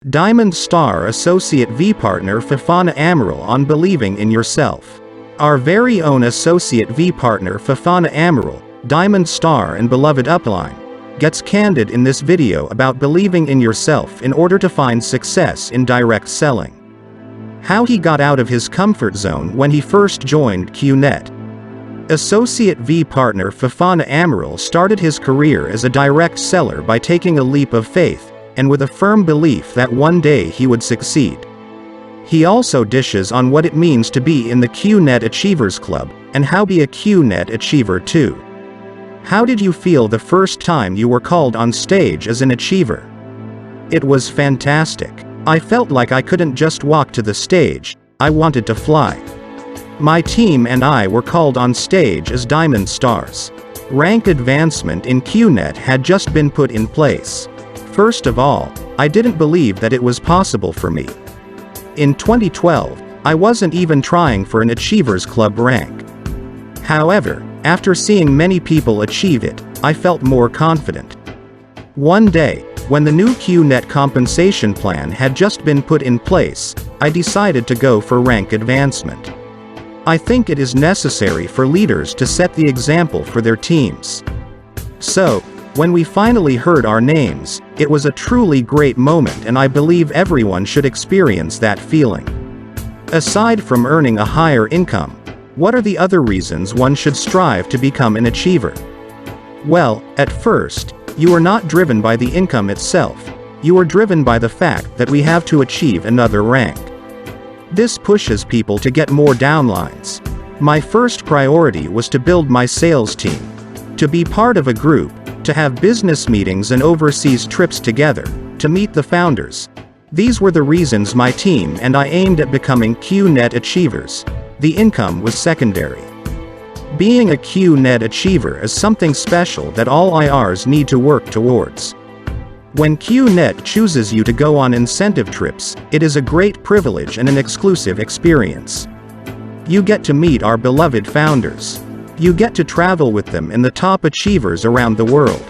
Diamond Star Associate V Partner Fofana Amaral on believing in yourself. Our very own Associate V Partner Fofana Amaral, Diamond Star and beloved upline, gets candid in this video about believing in yourself in order to find success in direct selling. How he got out of his comfort zone when he first joined QNet. Associate V Partner Fofana Amaral started his career as a direct seller by taking a leap of faith, and with a firm belief that one day he would succeed. He also dishes on what it means to be in the QNet Achievers Club, and how be a QNet Achiever too. How did you feel the first time you were called on stage as an achiever? It was fantastic. I felt like I couldn't just walk to the stage, I wanted to fly. My team and I were called on stage as Diamond Stars. Rank advancement in QNet had just been put in place. First of all, I didn't believe that it was possible for me. In 2012, I wasn't even trying for an Achievers Club rank. However, after seeing many people achieve it, I felt more confident. One day, when the new QNet compensation plan had just been put in place, I decided to go for rank advancement. I think it is necessary for leaders to set the example for their teams. So, when we finally heard our names, it was a truly great moment, and I believe everyone should experience that feeling. Aside from earning a higher income, what are the other reasons one should strive to become an achiever? Well, at first, you are not driven by the income itself, you are driven by the fact that we have to achieve another rank. This pushes people to get more downlines. My first priority was to build my sales team, to be part of a group, to have business meetings and overseas trips together, to meet the founders. These were the reasons my team and I aimed at becoming QNet Achievers. The income was secondary. Being a QNet Achiever is something special that all IRs need to work towards. When QNet chooses you to go on incentive trips, it is a great privilege and an exclusive experience. You get to meet our beloved founders. You get to travel with them and the top achievers around the world.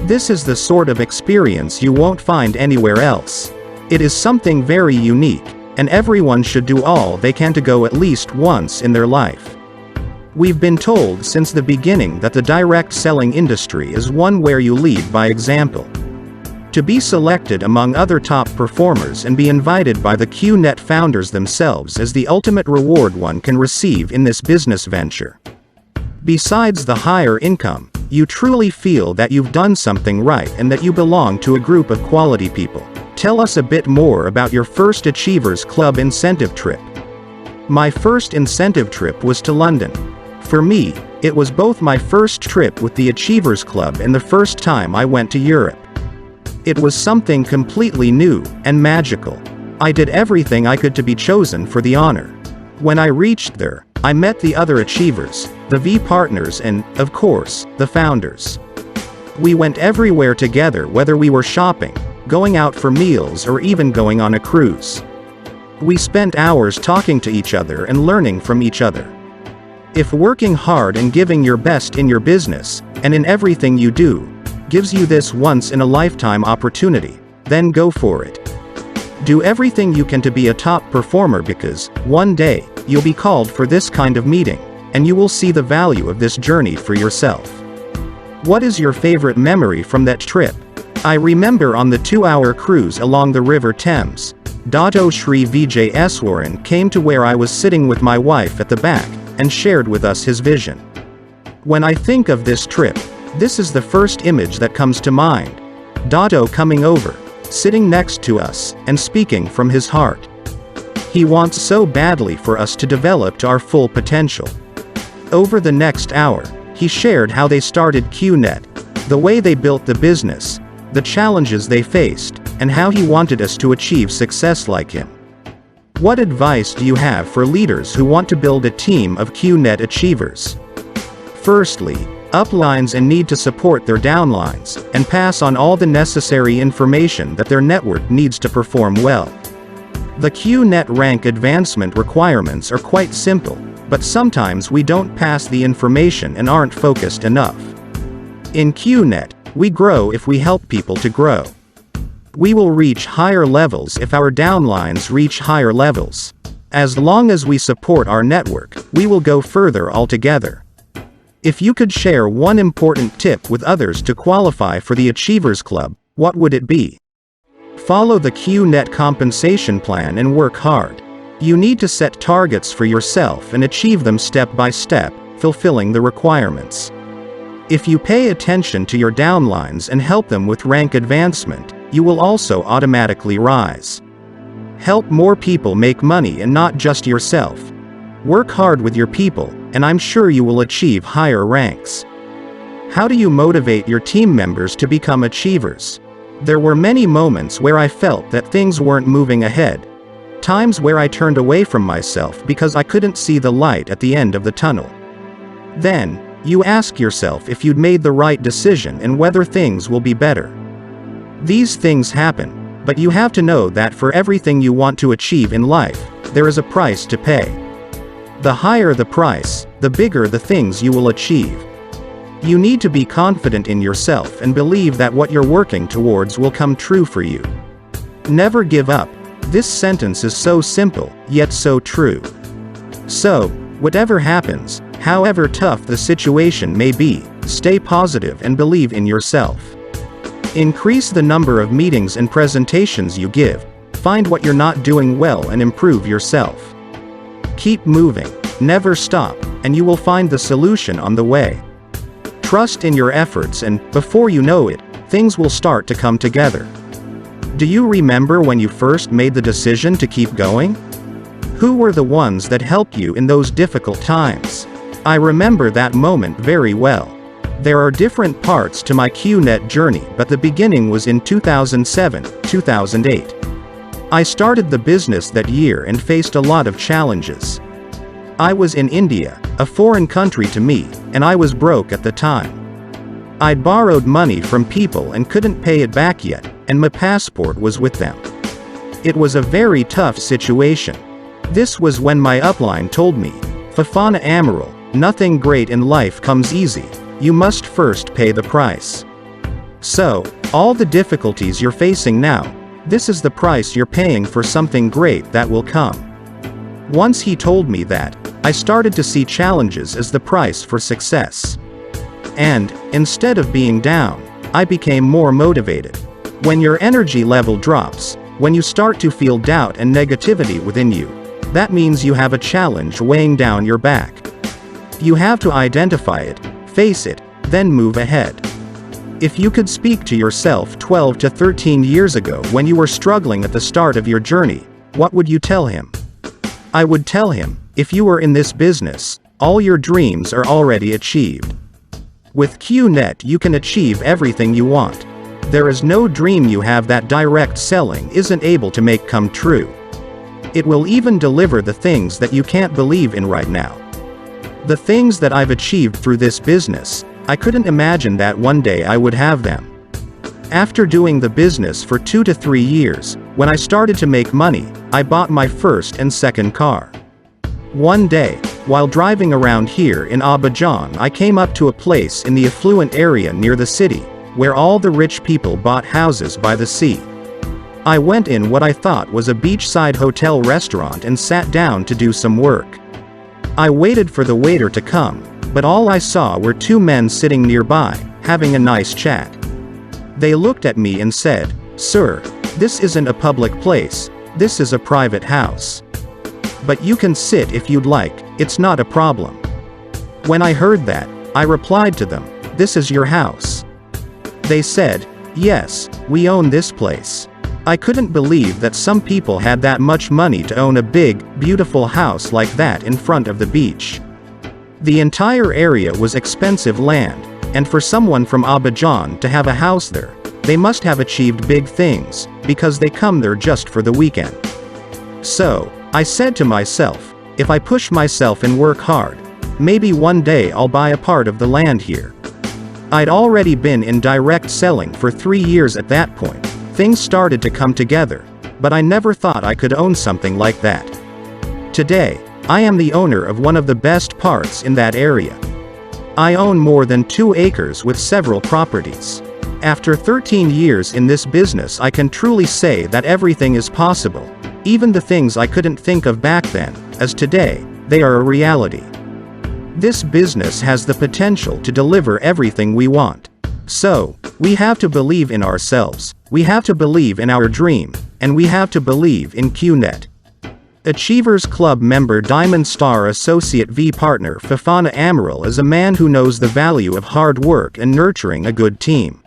This is the sort of experience you won't find anywhere else. It is something very unique, and everyone should do all they can to go at least once in their life. We've been told since the beginning that the direct selling industry is one where you lead by example. To be selected among other top performers and be invited by the QNet founders themselves is the ultimate reward one can receive in this business venture. Besides the higher income, you truly feel that you've done something right and that you belong to a group of quality people. Tell us a bit more about your first Achievers Club incentive trip. My first incentive trip was to London. For me, it was both my first trip with the Achievers Club and the first time I went to Europe. It was something completely new and magical. I did everything I could to be chosen for the honor. When I reached there, I met the other achievers, the V partners and, of course, the founders. We went everywhere together, whether we were shopping, going out for meals, or even going on a cruise. We spent hours talking to each other and learning from each other. If working hard and giving your best in your business, and in everything you do, gives you this once-in-a-lifetime opportunity, then go for it. Do everything you can to be a top performer, because, one day, you'll be called for this kind of meeting, and you will see the value of this journey for yourself. What is your favorite memory from that trip? I remember on the 2-hour cruise along the River Thames, Dato Shri Vijay Eswaran came to where I was sitting with my wife at the back, and shared with us his vision. When I think of this trip, this is the first image that comes to mind. Dato coming over, sitting next to us, and speaking from his heart. He wants so badly for us to develop to our full potential. Over the next hour, he shared how they started QNet, the way they built the business, the challenges they faced, and how he wanted us to achieve success like him. What advice do you have for leaders who want to build a team of QNet achievers? Firstly, uplines and need to support their downlines, and pass on all the necessary information that their network needs to perform well. The QNet rank advancement requirements are quite simple, but sometimes we don't pass the information and aren't focused enough. In QNet, we grow if we help people to grow. We will reach higher levels if our downlines reach higher levels. As long as we support our network, we will go further altogether. If you could share one important tip with others to qualify for the Achievers Club, what would it be? Follow the QNet compensation plan and work hard. You need to set targets for yourself and achieve them step by step, fulfilling the requirements. If you pay attention to your downlines and help them with rank advancement, you will also automatically rise. Help more people make money and not just yourself. Work hard with your people, and I'm sure you will achieve higher ranks. How do you motivate your team members to become achievers? There were many moments where I felt that things weren't moving ahead. Times where I turned away from myself because I couldn't see the light at the end of the tunnel. Then, you ask yourself if you'd made the right decision and whether things will be better. These things happen, but you have to know that for everything you want to achieve in life, there is a price to pay. The higher the price, the bigger the things you will achieve. You need to be confident in yourself and believe that what you're working towards will come true for you. Never give up. This sentence is so simple, yet so true. So, whatever happens, however tough the situation may be, stay positive and believe in yourself. Increase the number of meetings and presentations you give. Find what you're not doing well and improve yourself. Keep moving, never stop, and you will find the solution on the way. Trust in your efforts and, before you know it, things will start to come together. Do you remember when you first made the decision to keep going? Who were the ones that helped you in those difficult times? I remember that moment very well. There are different parts to my QNet journey, but the beginning was in 2007, 2008. I started the business that year and faced a lot of challenges. I was in India, a foreign country to me, and I was broke at the time. I'd borrowed money from people and couldn't pay it back yet, and my passport was with them. It was a very tough situation. This was when my upline told me, "Fofana Amaral, nothing great in life comes easy. You must first pay the price." So, all the difficulties you're facing now, this is the price you're paying for something great that will come. Once he told me that, I started to see challenges as the price for success. And, instead of being down, I became more motivated. When your energy level drops, when you start to feel doubt and negativity within you, that means you have a challenge weighing down your back. You have to identify it, face it, then move ahead. If you could speak to yourself 12 to 13 years ago when you were struggling at the start of your journey, what would you tell him? I would tell him, if you are in this business, all your dreams are already achieved. With QNet you can achieve everything you want. There is no dream you have that direct selling isn't able to make come true. It will even deliver the things that you can't believe in right now. The things that I've achieved through this business, I couldn't imagine that one day I would have them. After doing the business for 2 to 3 years, when I started to make money, I bought my first and second car. One day, while driving around here in Abidjan, I came up to a place in the affluent area near the city, where all the rich people bought houses by the sea. I went in what I thought was a beachside hotel restaurant and sat down to do some work. I waited for the waiter to come, but all I saw were 2 men sitting nearby, having a nice chat. They looked at me and said, "Sir, this isn't a public place, this is a private house. But you can sit if you'd like, it's not a problem." When I heard that, I replied to them, "This is your house?" They said, "Yes, we own this place." I couldn't believe that some people had that much money to own a big, beautiful house like that in front of the beach. The entire area was expensive land, and for someone from Abidjan to have a house there, they must have achieved big things, because they come there just for the weekend. So, I said to myself, if I push myself and work hard, maybe one day I'll buy a part of the land here. I'd already been in direct selling for 3 years at that point. Things started to come together, but I never thought I could own something like that. Today, I am the owner of one of the best parts in that area. I own more than 2 acres with several properties. After 13 years in this business, I can truly say that everything is possible. Even the things I couldn't think of back then, as today, they are a reality. This business has the potential to deliver everything we want. So, we have to believe in ourselves, we have to believe in our dream, and we have to believe in QNet. Achievers Club member Diamond Star Associate V Partner Fofana Amaral is a man who knows the value of hard work and nurturing a good team.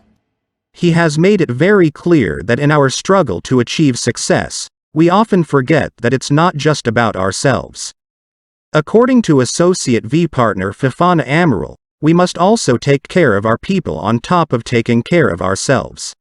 He has made it very clear that in our struggle to achieve success, we often forget that it's not just about ourselves. According to Associate V Partner Fofana Amaral, we must also take care of our people on top of taking care of ourselves.